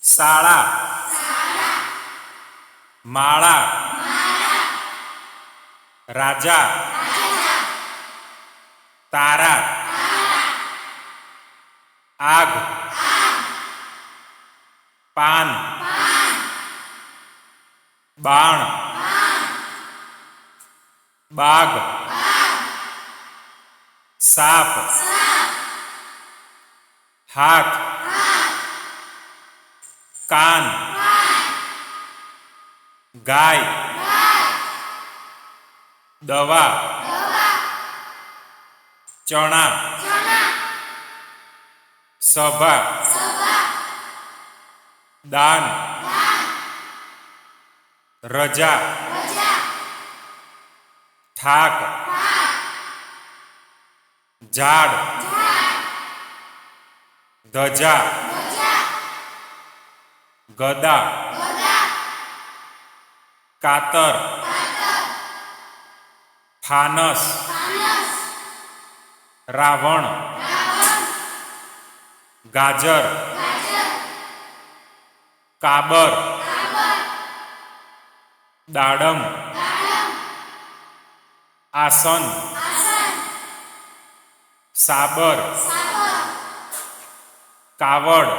શાળા, માળા, રાજા, તારા, આગ, પાન, બાણ, બાગ, સાપ, હાથ, કાન, ગાય, દવા, ચણા, સભા, દાન, રજા, થાક, ઝાડ, ધજા, ગદા, કાતર, ફાનસ, રાવણ, ગાજર, કાબર, દાડમ, આસન, સાબર, કાવડ,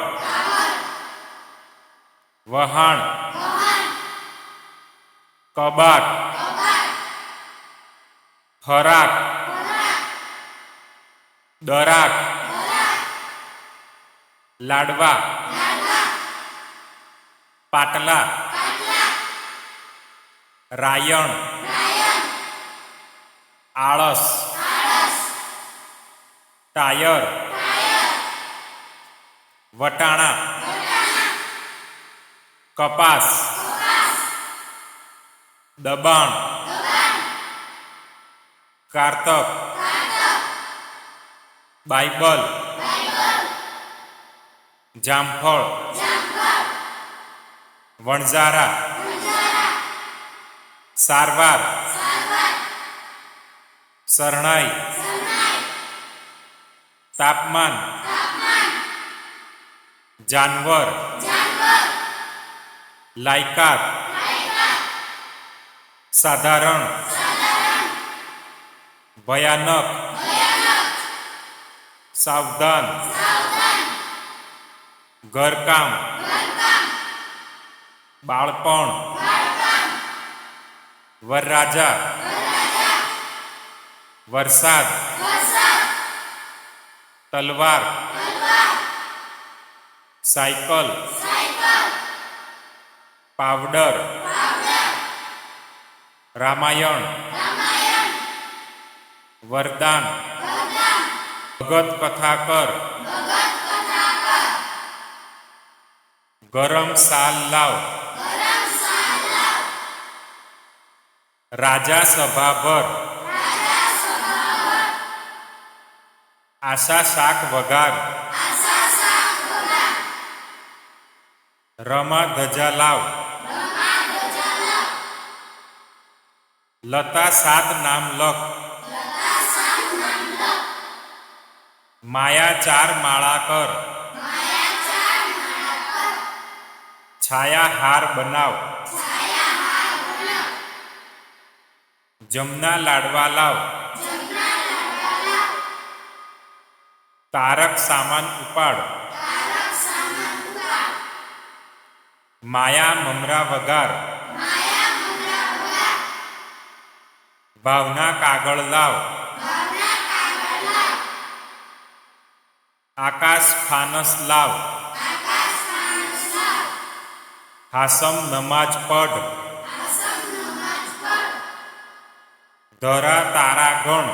વહાણ, કબાટ, હરાક, દરાક, લાડવા, પાટલા, રાયણ, આળસ, ટાયર, વટાણા, કપાસ, દબાણ, કારતક, બાઇબલ, જામફળ, વણઝારા, સારવાર, શરણાઈ, તાપમાન, જાનવર, લાયકાત, સાધારણ, ભયાનક, સાવધાન, ઘરકામ, બાળપણ, વરરાજા, વરસાદ, તલવાર, સાયકલ, પાવડર, રામાયણ, વરદાન, ભગત કથાકર, ગરમ સાલ લાવ, રાજા સભાભર, આશા શાક વઘાર, રમા ધજા લાવ, લતા સાત નામ લખ, માયા ચાર માળા કર, છાયા હાર બનાવ, જમના લાડવા લાવ, તારક સામાન ઉપાડ, માયા મમરા વઘાર, ભાવના કાગળ લાવ, આકાશ ફાનસ લાવ, હાસમ નમાજ પઢ, ધરા તારા ગણ,